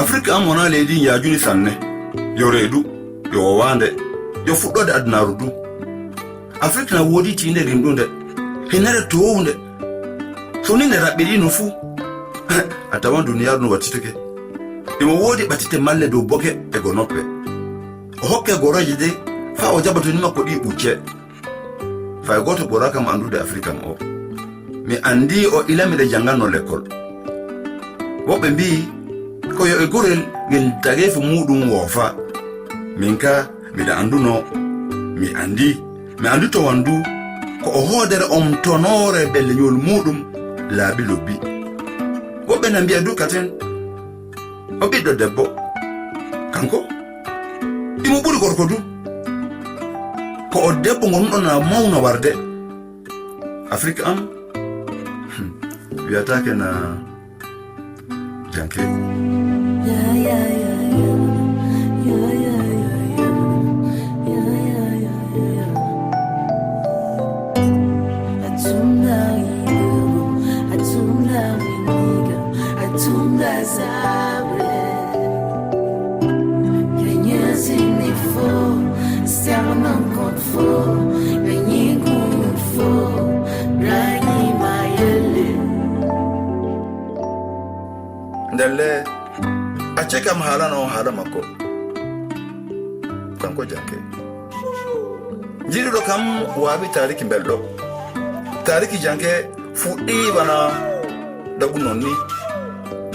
Afrika am wona leydi yaajuni sanne yo reedu yo wande yo fuɗɗode addunaru du. Afrika na woodi tiinde rimɗunde hinere towunde so ni nde raɓɓiɗi no fuu a tawan duniyaaru no wattitake imo woodi ɓatite malle dow boke e go noppe o hokke goroje de fa o jaɓatoni makko ɗi ɓucce fay goto ɓurakam andude Afrika o mi andi o ilamiɗe janganno l'école woɓɓe mbi ko yo e gurel ngel tagefu muɗum woofa min ka miɗa anduno mi andi to wandu ko o hoodere tonore belleñol muɗum laabi lobbi woɓɓe na mbiya dukaten o ɓiɗɗo debbo kanko imo ɓuri gorko du ko o debbo gonɗon na mawna warde Afrika am wiyatake na janke ndelle acce kam haalano haala makko kanko janke jiɗuɗo kam waawi tariki belɗo tariki janke fuɗɗi bana daɓu non ni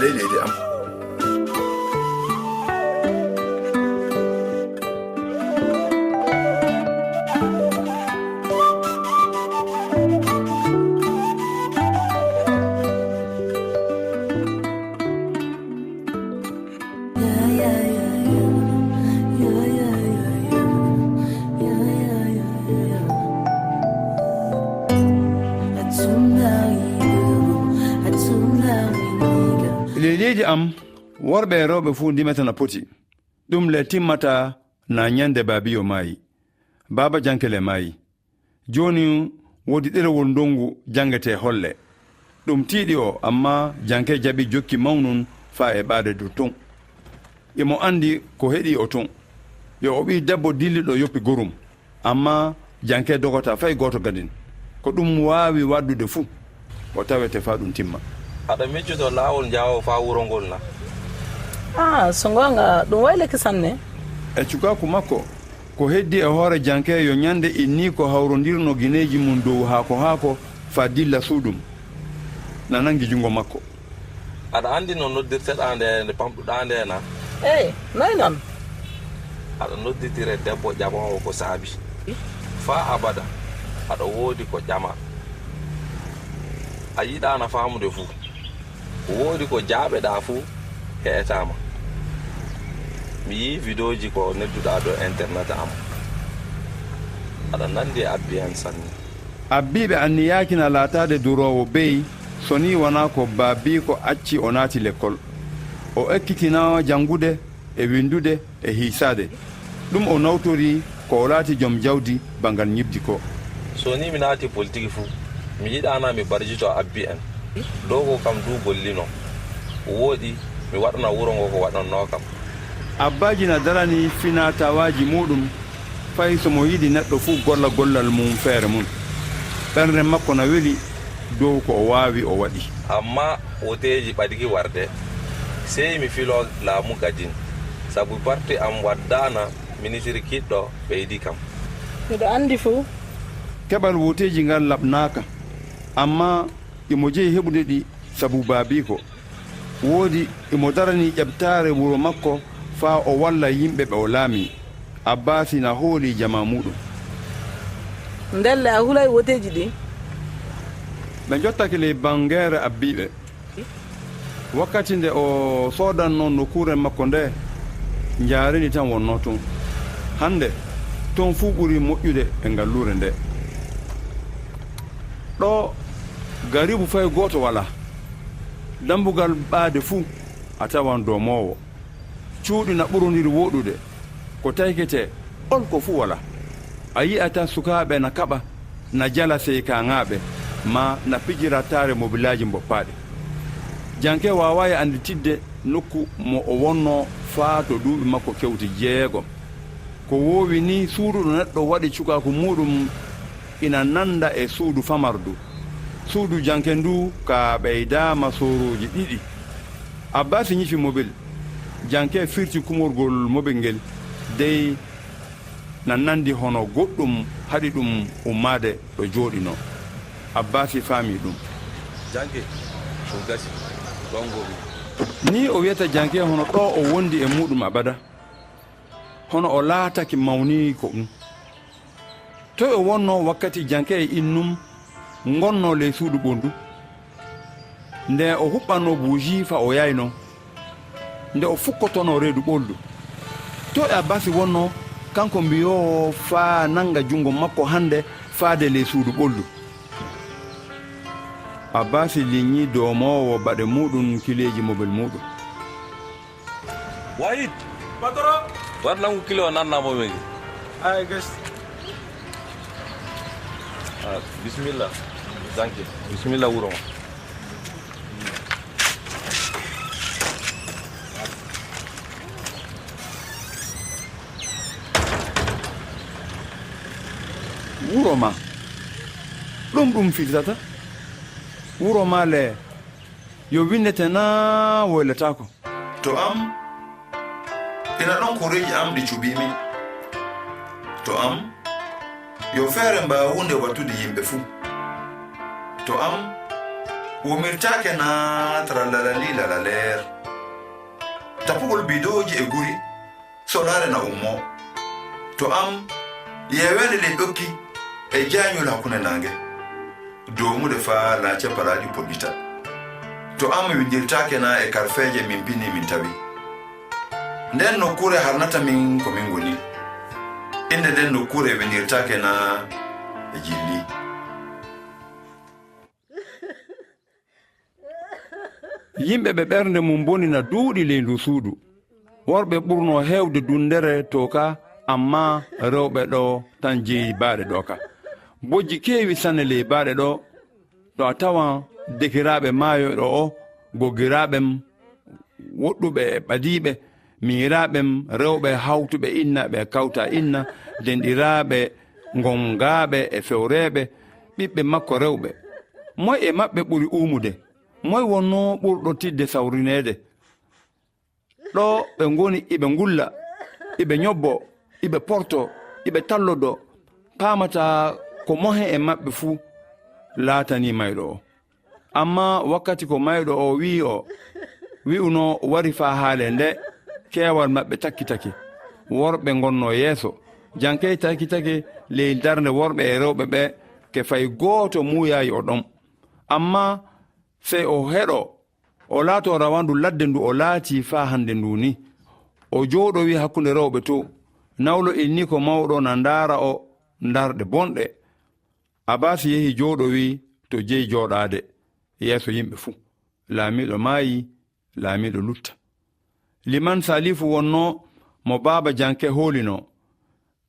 ley leydi am leydi am worɓe e rewɓe fuu ndimata no poti ɗum le timmata na nyande baabiyo maayi baaba jankele maayi joni wodi ɗerewol ndongu jangete holle ɗum tiiɗi o amma janke jaɓi jokki mawnun faa e ɓaade dow ton imo andi ko heɗi o ton yo o ɓi debbo dilliɗo yoppi gorum amma janke dogota fay goto gadin ko ɗum waawi waddude fuu o tawete faa ɗum timma aɗa miccuto laawol njawo fa wuro ngol na so gonga ɗum wayleke sanne e cukaku makko ko heddi e hoore janke yo ñande inni ko hawrondirno guineji mum dow haako fa dilla suuɗum na nangi jungo makko aɗa andi no noddirteɗa nde pamɗuɗa nde na eyi noy noon aɗa nodditire debbo ƴamowo ko saabi fa abada aɗa woodi ko ƴama a yiɗana famude fuu woodi ko jaaɓeɗa fuu he'etama mi yi vidéoji ko nedduɗa do internet am aɗa nandi abbi en sanni abbiɓe anni yakina laatade durowo beyi so ni wona ko baabi ko acci o naati l'école o ekkitina jangude e windude e hiisade ɗum o nawtori ko o laati joom jawdi bangal ñibdi ko so ni mi naati politique fuu mi yiɗana mi barjito abbi en dow ko kam du gollino wooɗi mi waɗana wuro ngo ko waɗanno kam abbaji na darani fina tawaji muɗum fay somo yiɗi neɗɗo fuu golla gollal mum feere mum ɓernde makko na weli dow ko o waawi o waɗi amma woteji ɓadiki warde sey mi filo laamu gadin sabu parti am waddana ministre kiɗɗo ɓeydi kam miɗo andi fuu keɓal woteji ngal laɓnaka amma imo jeeyi heɓude ɗi sabu baabi ko woodi imo darani ƴeɓtare wuro makko faa o walla yimɓe ɓe o laami abbasi na hooli jama muɗum ndelle a hulay woteji ɗi ɓe jottake ley bangere abbiɓe wakkati nde o soodanno nokkure makko nde jaarini tan wonno tun hande ton fuu ɓuri moƴƴude e ngallure nde ɗo garibu fay goto wala dambugal ɓaade fuu a tawan domowo cuuɗi na ɓurodiri woɗude ko taykete olko fuu wala a yi'ata sukaaɓe na kaɓa na jala sey kaŋaaɓe ma na pijira taare mobilaji mboppaɗe janke wawayi anditidde nokku mo o wonno faa to duuɓi makko kewti 6 ko woowi ni suudu ɗo neɗɗo waɗi cukaako muɗum ina nanda e suudu famardu. Suudu janke ndu ka ɓeydama soroji 2. Abbasi ñifi mobile janke firti kumorgol mobile ngel dey na nandi hono goɗɗum haɗi ɗum ummade ɗo jooɗino. Abbasi faami ɗum. Janke ko gasi gongomi ni o wiyata janke hono ɗo o wondi e muɗum abada, hono o laataki mawni ko ɗum. To o wonno wakkati janke e innum gonno ley suudu ɓondu, nde o huɓɓanno bougie fa o yayno, nde o fukkotono reedu ɓoldu. To e Abbasi wonno kanko mbiyowo faa nanga jungo makko hande faade ley suudu ɓoldu. Abbasi liñi domowo baɗe muɗum kileji mobile muɗum. Wahid patron war nangu kilo nannamo men ay gas bismillah janke bismillah wuro ma wuro ma ɗum filtata wuro ma le yo windete na woyletako. To am ina ɗon koreji am ɗi cuɓimi. To am yo feere mbawa hunde wattude yimɓe fuu. To am womirtake na tralalali lalaler tapugol bidoji e guri solare na ummo. To am yewede le ɗokki e jañol hakkunde nange domude fa laace paraji poɗɗita. To am windirtake na e karfeje min pini min tawi. Nden nokkure harnata min ko min goni. Inde nden nokkure windirtake na e jilli. Yimɓe ɓe ɓernde mum boni na duuɗi ley ndu suudu. Worɓe ɓurno heewde dundere to ka, amma rewɓe ɗo tan jeeyi baaɗe ɗo ka. Bojji keewi sanne ley baaɗe ɗo a tawan dekiraaɓe maayo ɗo o, goggiraaɓem woɗɗuɓe e ɓadiiɓe, miiraaɓem rewɓe hawtuɓe inna ɓe kawta inna, denɗiraaɓe ngongaaɓe e fewreeɓe, ɓiɓɓe makko rewɓe. Moy e maɓɓe ɓuri uumude, moy wonno ɓurɗo tidde sawrineede. Ɗo ɓe ngoni iɓe ngulla, iɓe ñobbo, iɓe porto, iɓe tallodo, paamata ko mohe e maɓɓe fuu laatani mayɗo o. Amma wakkati ko mayɗo o wi'uno wari faa haale nde, keewal maɓɓe takkitake, worɓe ngonno yeeso, jankey takkitake ley darnde worɓe e rewɓe ɓe ke fay gooto muuyayi o ɗon. Amma sey o heɗo o laato rawandu ladde ndu o laati faa hande ndu ni, o jooɗowi hakkunde rewɓe to, nawlo inni ko mawɗo na ndaara o ndarɗe bonɗe. Abasi yehi jooɗowi to jeyi jooɗaade yeeso yimɓe fuu. Laamiɗo maayi, laamiɗo lutta. Liman Salifu wonno mo baaba janke hoolino,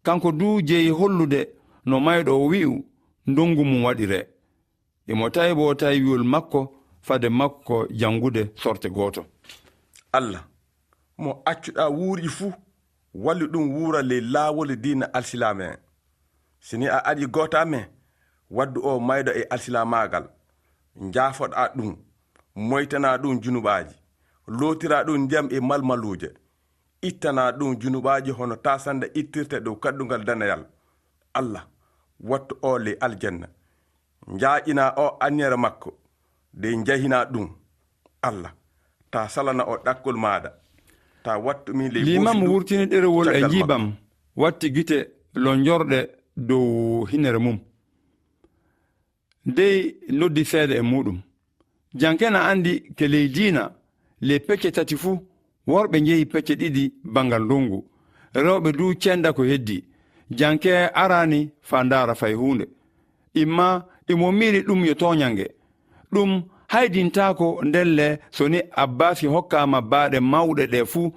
kanko du jeyi hollude no mayɗo o wi'u ndongu mum waɗire. Imo tawi bo tawiwol makko fade makko jangude sorte gooto. Allah mo accuɗa wuuri fuu walli ɗum wuura ley laawol diina alsilama en. Sini a aɗi goota men waddu o mayɗo e alsilamagal, jaafoɗa ɗum, moytana ɗum junuɓaji, lootira ɗum ndiyam e malmaluje, ittana ɗum junuɓaji hono tasande ittirte dow kaɗɗugal danayal. Allah wattu o ley aljanna, jaaƴina o annere makko de jahina ɗum. Allah ta salana o ɗakkol maɗa, ta wattumi ley limam wurtini ɗerewol e jibam watti gite lonjorɗe dow hinere mum, dey noddi seeɗa e muɗum. Jankena andi ke ley diina le pecce tati fuu worɓe jehi pecce ɗiɗi bangal ndungu, rewɓe du cenda ko heddi. Janke arani fa ndara fay hunde, imma imo miri ɗum yo toñange, ɗum haydintako ndelle soni Abbasi hokkama baaɗe mawɗe ɗe fuu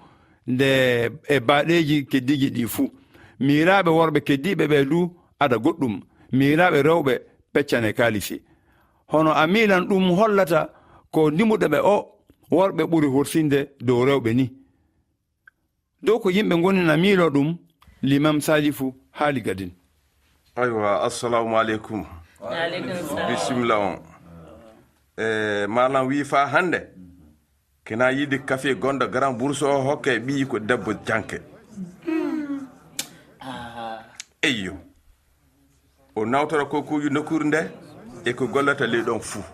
nde e baaɗeji keddiji ɗi fuu. Miraɓe worɓe keddiɓe ɓe du ada goɗɗum, miraɓe rewɓe peccane kalisi. Hono a milan ɗum hollata ko ndimuɗe ɓe o worɓe ɓuri horsinde dow rewɓe ni. Dow ko yimɓe ngoni na miilo ɗum, limam salifu haali gadin. aywa assalamu aleykum. bisimilla on. malam wi fa hande kena yiɗi kafe gonɗo grand bourse o hokke ɓiyi ko debbo janke. eyyo o nawtora ko kuuji nokkure nde e ko gollata ley ɗon fuu.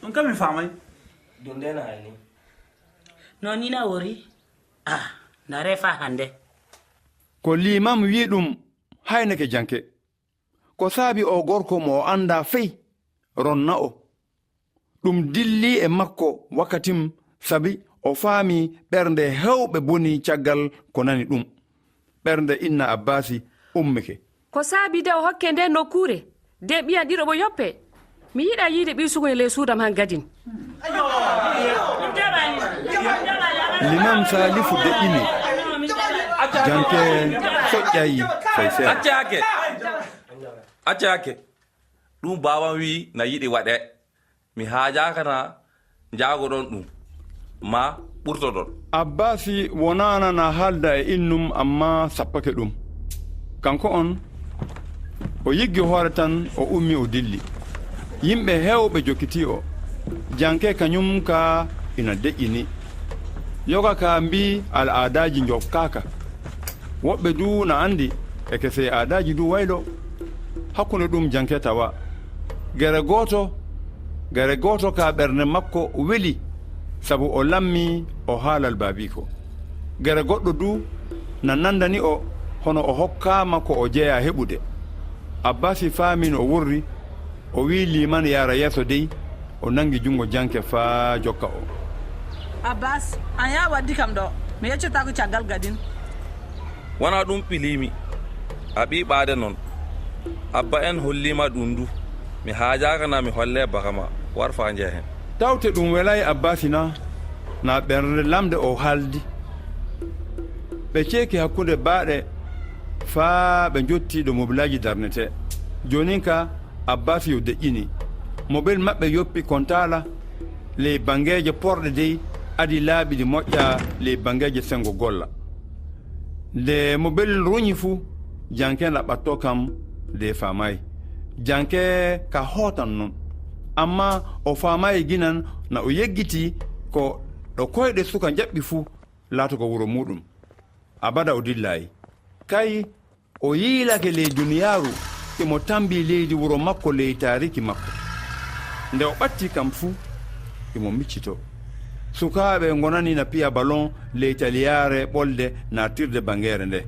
ɗum kam mi famay ɗum ndena hayni no ni na wori na refa hande Ko limam wi ɗum haynake janke, ko saabi o gorko mo o anda fey ronna o. Ɗum dilli e makko wakkatim sabi o faami ɓernde hewɓe boni caggal ko nani ɗum. Ɓernde inna Abbasi ummike. Ko saabi de o hokke nde nokkure de ɓiyan ɗiɗo bo yoppe mi yiɗa yiide ɓi sugo e ley suudam han gadin. Limam Salifu deƴƴini janke soƴƴayi fay seeɗa. accake ɗum baban wi na yiɗi waɗe mi haajakana jaagoɗon ɗum ma ɓurtoɗon. Abbasi wonana na haalda e innum amma sappake ɗum. Kanko on o yiggi hoore tan o ummi o dilli. Yimɓe hewɓe jokkiti o. Janke kañum ka ina deƴƴini. Yoga ka mbi al'adaji jokkaka. Woɓɓe du na andi e kese adaji du waylo. Hakkunde ɗum janke tawa. Gere goto ka ɓernde makko weli sabu o lammi o haalal baabiko. Gere goɗɗo du na nandani o hono o hokkama ko o jeeya heɓude. Abbasi faamin o wurri o wi liman yara yeeso dey o nangi jungo janke faa jokka o. Abbas an ya waddi kam ɗo mi yeccotako caggal gadin. wona ɗum ɓilimi a ɓi ɓaade noon abba en hollima ɗum du mi haajakana mi holle bakama warfa jeehen. Tawte ɗum welay Abbasi na ɓernde lamde o haaldi. Ɓe ceeki hakkunde baaɗe faa ɓe jottiɗo mobilaji darnete. Jonin ka Abbasi yo deƴƴini. Mobile maɓɓe yoppi kontala ley bangeje porɗe dey adi laaɓi ɗi moƴƴa ley bangeje sengo golla. Nde mobile ruñi fuu janke laɓɓatto kam de famayi. Janke ka hootan non amma o famayi ginan na o yeggiti ko ɗo koyɗe suka jaɓɓi fuu laatogo wuro muɗum. Abada o dillayi kay o yiilake ley duniyaru imo tambi leydi wuro makko ley tariki makko. Nde o ɓatti kam fuu imo miccito. Sukaaɓe gonani na piya ballon ley taliyare ɓolde natirde bangere nde.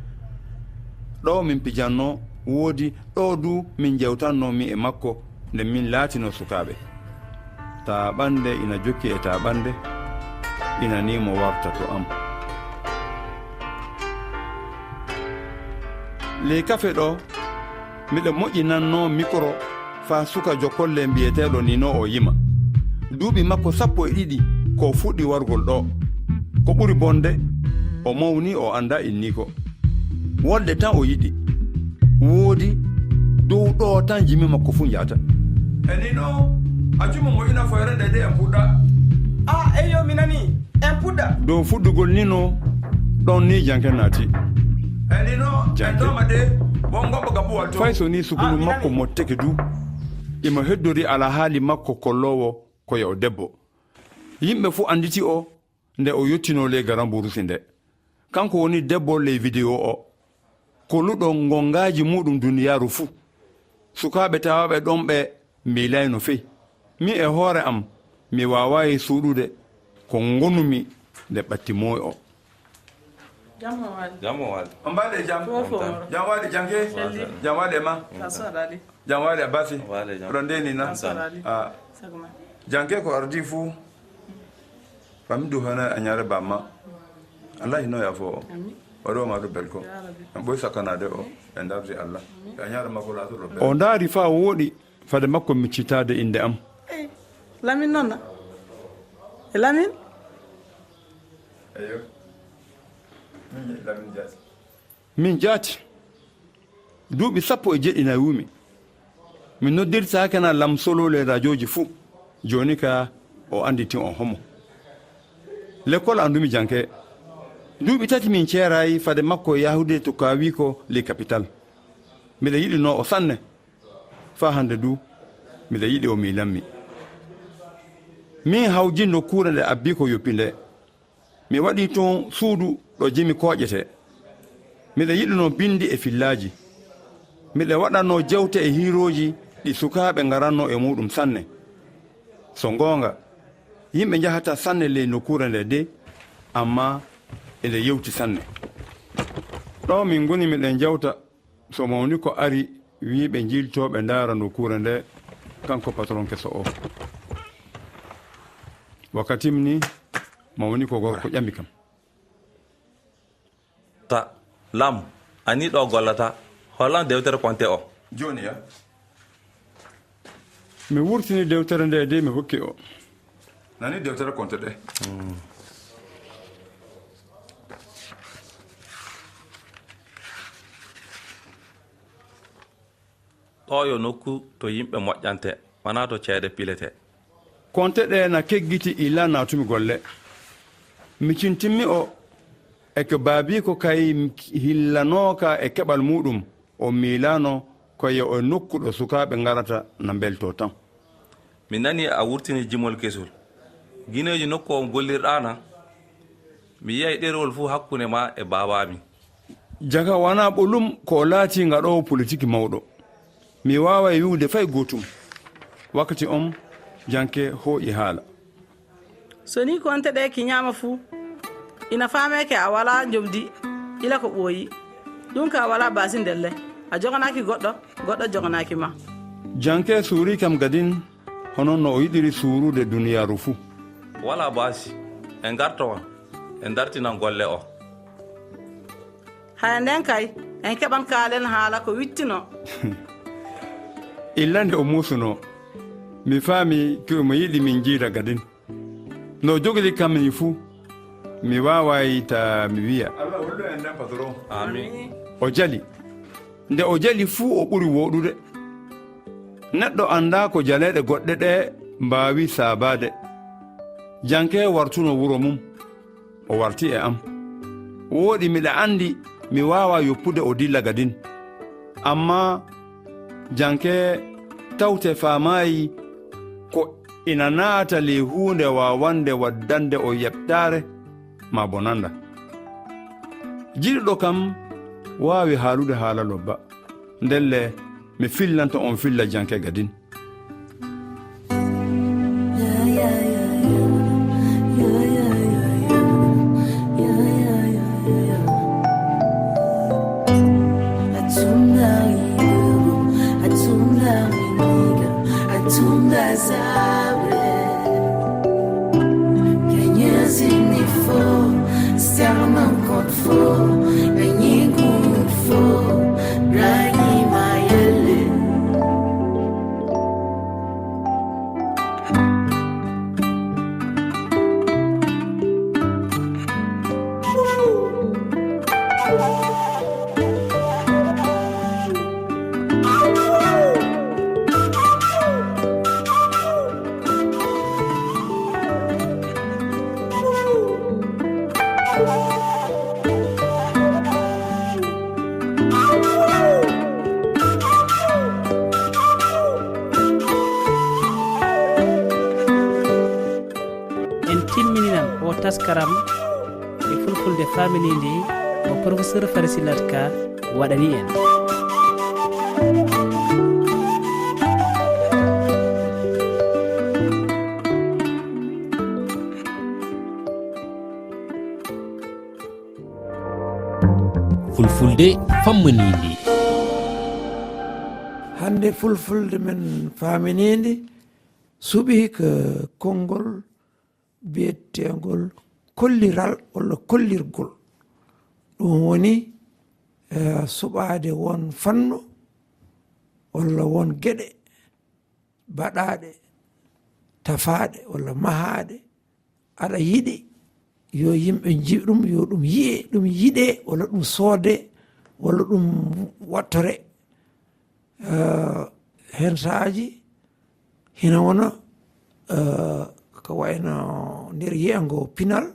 Ɗo min pijanno woodi ɗo du min jewtannomi e makko nde min laatino sukaaɓe. Taaɓande ina jokki e taaɓande ina nimo warta to am. Ley kafe ɗo miɗo moƴƴinanno micro fa suka jokolle mbiyeteɗo nino o yima. Duuɓi makko 12 ko fuɗɗi wargol ɗo. Ko ɓuri bonde o mawni o anda inni ko. Wolde tan o yiɗi. Woodi dow ɗo tan jimi makko fu jata. E nino accumo moƴƴina foyre nde de en puɗɗa. eyyo mi nani en puɗɗa Dow fuɗɗugol nino ɗon ni janke naati. e nino en ɗoma de bon goɓɓo gabuwal to. Fay so ni sukulu makko motteke du imo heddori ala haali makko kollowo koye o debbo. Yimɓe fu anditi o nde o yettino ley garan burusi nde. Kanko woni debbo ley vidéo o kolluɗo gongaji muɗum duniyaru fu. Sukaɓe tawaɓe ɗon ɓe miilayno fey. Mi e hoore am mi wawayi suuɗude ko gonumi nde ɓatti moy o. Jamo wali On mbaɗe jam jam waɗi janke jam waɗi ma jam waɗi Abbasi oɗon ndeni na janke ko ardi fuu fami du hana a ñaare bamma Allah hino yafo o waɗo ma ɗo belko en ɓoy sakkanade o e dardi Allah a ñaare makko laatoɗo bel o ndaari fa wooɗi fade makko miccitade inde am. Lamin noon na e Lamin eyo min jaati duuɓi 17 na wumi min noddirtaake na lam solo le radioji fuu joni ka o anditi on homo l'école andumi janke duuɓi tati min ceerayi fade makko yahude to kawi ko les capital miɗa yiɗi no o sanne fa hande du miɗa yiɗi o miilanmi min hawji nokkure nde abbi ko yoppi nde mi waɗi toon suudu ɗo jimi koƴete miɗa yiɗi no bindi e fillaji miɗa waɗanno jewte e hiiroji ɗi sukaɓe garanno e muɗum sanne so gonga yimɓe jahata sanne ley nokkure nde de amma ene yewti sanne ɗo min goni miɗen jewta so mawni ko ari wiɓe jiltoɓe ndaara nokkure nde kanko patron keso o wakati ni mawni ko gorko ƴami kam ta lam ani ɗo gollata hollan dewtere konte o joni ya mi wurtini dewtere nde de mi hokki o nani dewtere konte ɗe ɗo yo nokku to yimɓe moƴƴante wona to ceede pilete konte ɗe na keggiti illa natumi golle mi cintimmi o e ko baabi ko kay hillanoka e keɓal muɗum o miilano koye o nokkuɗo sukaɓe garata na belto tan mi nani a wurtini jimol kesol guineji nokku o gollirɗana mi yiyay ɗerewol fuu hakkunde ma e babami jaga wona ɓolum ko laati gaɗowo politique mawɗo mi wawa wiwde fay gotum wakkati on janke hooƴi haala so ni konte ɗe kiñama fuu ina fameke a wala jomdi ila ko ɓooyi ɗum ka wala basi ndelle a joganaki goɗɗo goɗɗo joganaki ma janke suuri kam gadin honon no o yiɗiri suurude duniyaru fuu wala basi en gartowa en dartinan golle o hay nden kay en keɓan kaalen haala ko wittino illande o muusuno mi faami ko mo yiɗi min jiida gadin no jogli kam ni fuu mi wawayi ta mi wiya allah hollu en nden patron amin o jali nde o jali fuu o ɓuri woɗude neɗɗo anda ko jaleɗe goɗɗe ɗe mbawi saabade janke wartuno wuro mum o warti e am woɗi miɗa andi mi wawa yoppude o dilla gadin amma janke tawte faamayi ko ina naata ley hunde wawande waddande o yeɓtare ma bonanda jiɗiɗo kam wawi haalude haala lobba ndelle mi fillanta on filla janke gadin taskaram e fulfulde family ndi o professeur Farisilat Ka waɗani en fulfulde famminindi hande fulfulde men faminindi suɓi ko konngol biyettengol kolliral walla kollirgol ɗum woni suɓade won fannu walla won geɗe baɗaɗe tafaɗe walla mahaɗe aɗa yiɗi yo yimɓe jiɓi ɗum yo ɗum yiye ɗum yiɗe walla ɗum soode walla ɗum wattore hen saaji hina wona ko ko wayno nder yiyango pinal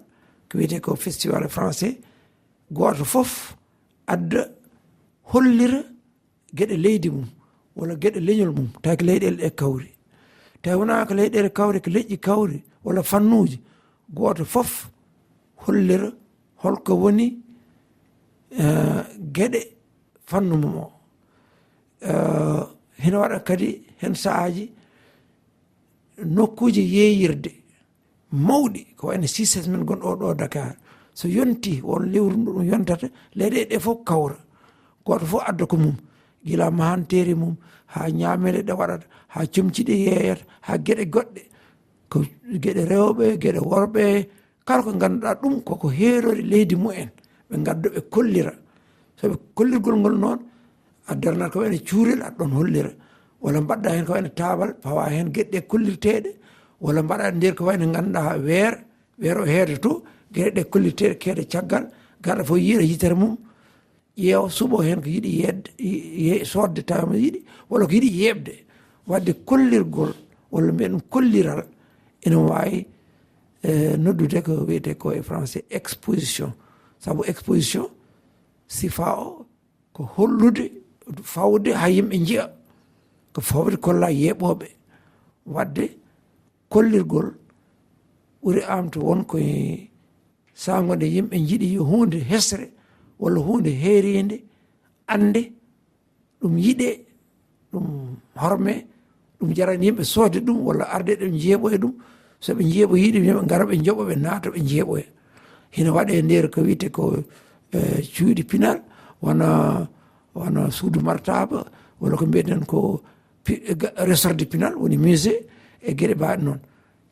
ko wiyete ko festival français goto fof adda hollira gueɗe leydi mum walla gueɗe leñol mum tawi ko leyɗele ɗe kawri tawi wona ko leyɗele kawri ko leƴƴi kawri walla fannuji goto fof hollira holko woni gueɗe fannu mum o hina waɗa kadi hen saahaji nokkuji yeeyirde mawɗi ko wayno sises men gonɗo ɗo Dakar so yonti won lewru ndu ɗum yontata leyɗele ɗe fof kawra goto fof adda ko mum gila mahanteri mum ha ñamele ɗe waɗata ha comci ɗe yeeyata ha gueɗe goɗɗe ko gueɗe rewɓe gueɗe worɓe kala ko ganduɗa ɗum koko heerori leydi mumen ɓe gadda ɓe kollira soɓe kollirgol ngol noon a darnata ko wayno cuurel aɗa ɗon hollira walla mbaɗɗa hen ko wayno taabal pawa hen gueɗe kollirteɗe walla mbaɗa nder ko wayno ganduɗa weer o heeda to gueɗe ɗe kollirteɗe keede caggal garɗa fof yiiɗa yitere mum ƴeewa suuɓo hen ko yiiɗi yedde sodde tawimo yiiɗi walla ko yiiɗi yeɓde wadde kollirgol walla mbiya ɗum kolliral ene wawi noddude ko wiyete ko e français exposition saabu exposition sifa o ko hollude fawde ha yimɓe jiiya ko fawde kolla yeeɓoɓe wadde kollirgol ɓuuri amto wonkoye sagonde yimɓe jiiɗi yo hunde hesre walla hunde heeride ande ɗum yiɗe ɗum horme ɗum jarani yimɓe soode ɗum walla arde ɗe jeeɓoye ɗum soɓe jeeɓoyiɗi yimɓe gara ɓe jooɓo ɓe naata ɓe jeeɓoya hina waɗe nder ko wiyete ko cuuɗi pinal wona suudu martaba walla ko mbiyeten ko resorde pinal woni musée e gueɗe mbaɗe noon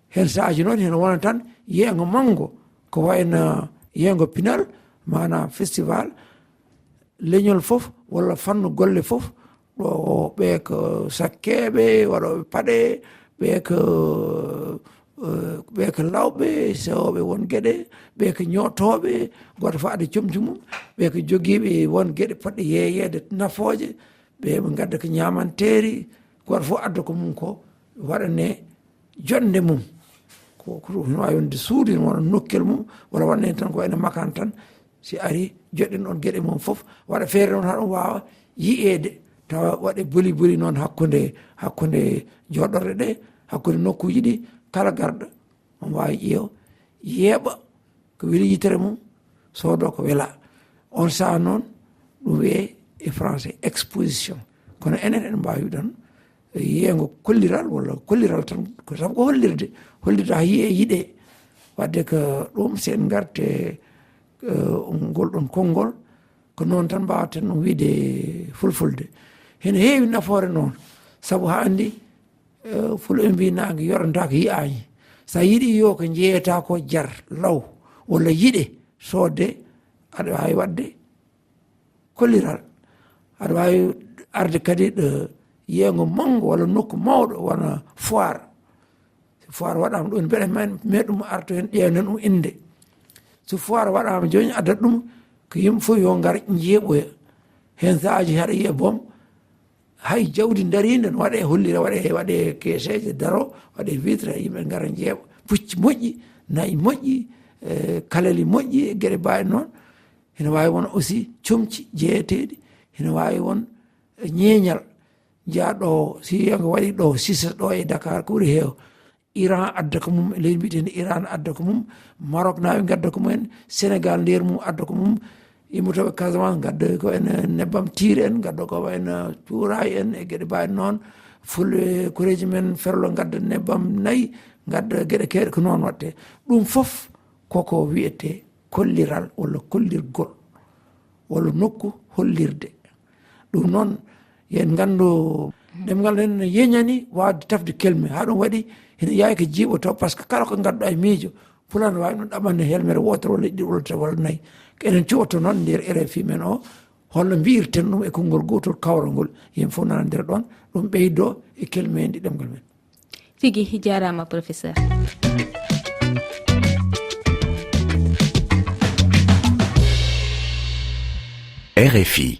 hen saaji noon hena wona tan yeego manggo ko wayno yeego pinal mana festival leñol fof walla fannu golle fof ɗo ɓe ko sakkeɓe waɗoɓe paɗe ɓe ko lawɓe sewoɓe won gueɗe ɓe ko ñootoɓe goto fof adda comci mum ɓe ko joguiɓe won gueɗe poɗɗe yeeyede nafooje ɓe gadda ko ñamanteri goto fof adda ko mum ko waɗane jonde mum ko no wawi wonde suudu ne wona nokkel mum walla waɗane tan ko wayno makan tan si ari joɗɗen ɗon gueɗe mum fof waɗa feere noon haɗum wawa yiyede tawa waɗe boli noon hakkude joɗorɗe ɗe hakkude nokkuji ɗi kala garɗo on wawi ƴeew yeeɓa ko weeli yitere mum soodo ko weela on saaha noon ɗum wiye e français exposition kono enen en mbawi ɗon yeego kolliral walla kolliral tan ko sabu ko hollirde ha yiye yiɗe wadde ko ɗum sen garte ngol ɗon konngol ko noon tan mbawaten ɗum wiide fulfulde hene heewi nafoore noon sabu ha andi fulɓe mbi nangue yoranta ko yiyani sa yiiɗi yo ko jeeyata ko jar law walla yiɗe soodde aɗa wawi wadde kolliral aɗa wawi arde kadi ɗo yeego manggo walla nokku mawɗo wona foire waɗama ɗo mbeɗa meɗum arto hen ƴewnen ɗum inde so foire waɗama joni addat ɗum ko yimɓe fof yo gar jeeɓoya hen saaji haɗa yiya boom hay jawdi darinde ne waɗe hollira waɗe keeseje daro waɗe vitre yimɓe gara jeeɓa pucci moƴƴi nayyi moƴƴi kalali moƴƴi e gueɗe mbawi noon hene wawi won aussi comci jeeyeteɗi hene wawi won ñeeñal jaaɗo si yongo waɗi ɗo sisas ɗo e Dakar ko ɓuuri heew Iran adda ko mum leydi mbitendi Iran adda ko mum Maroc naɓe gadda ko mumen Sénégal nder mum adda ko mum yimɓetoɓe Casamance gadda ko en nebbam tiir en gadda ko wayno cuuray en e gueɗe mbawi noon fulɓe koreji men ferlo gadda nebbam nayyi gadda gueɗe keeɗe ko noon watte ɗum foof koko wiyete kolliral walla kollirgol walla nokku hollirde ɗum noon yen gandu ɗemgal nen yeñani wawde tafde kelme ha ɗum waɗi ene yawi ko jiiɓoto par ce que kala ko gadduɗa e miijo pulane wawi ɗum ɗaɓande helmere wotere walla ɗiɗi walla tati walla nayyi enen cuɓoto noon nder RFI men o holno mbirten ɗum e konngol gotol kawral ngol yimɓe fof nana nder ɗon ɗum ɓeydo e kelme en ɗi ɗemgal men tigi jarama professeur. RFI